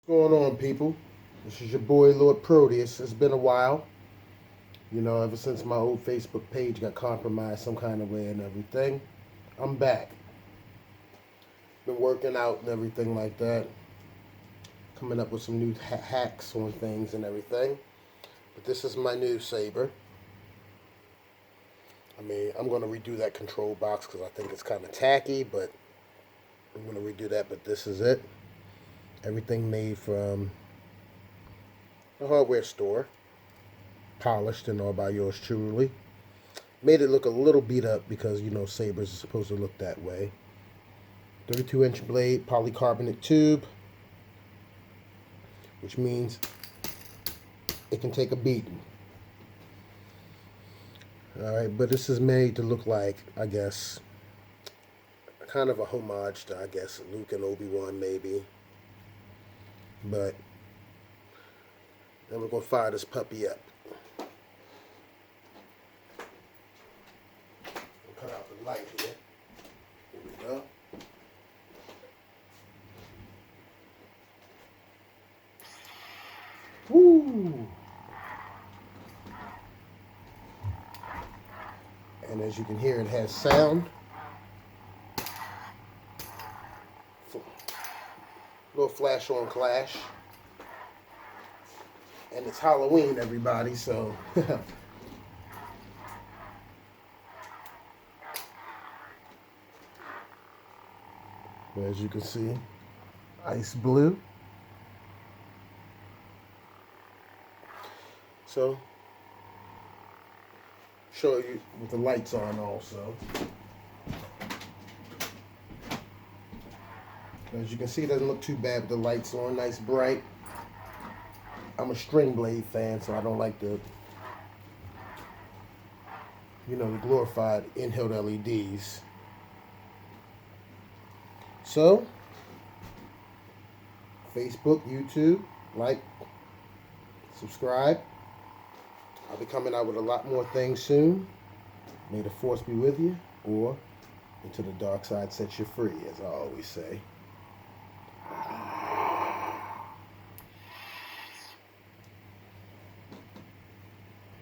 What's going on, people? This is your boy Lord Proteus. It's been a while, ever since my old Facebook page got compromised some kind of way and everything. I'm back. Been working out and everything like that, coming up with some new hacks on things and everything. But this is my new saber. I'm going to redo that control box because I think it's kind of tacky, but I'm going to redo that. But this is it. Everything made from a hardware store, polished and all by yours truly. Made it look a little beat up because sabers are supposed to look that way. 32-inch blade, polycarbonate tube, which means it can take a beating. Alright, but this is made to look like, I guess, kind of a homage to, Luke and Obi-Wan maybe. But then we're going to fire this puppy up. Cut out the light here. Here we go. Woo! And as you can hear, it has sound. Little flash on clash. And it's Halloween, everybody, so as you can see, ice blue. So, show you with the lights on also. As you can see, it doesn't look too bad with the lights on, nice bright. I'm a string blade fan, so I don't like the glorified in-held LEDs. So, Facebook, YouTube, like, subscribe. I'll be coming out with a lot more things soon. May the force be with you, or into the dark side sets you free, as I always say.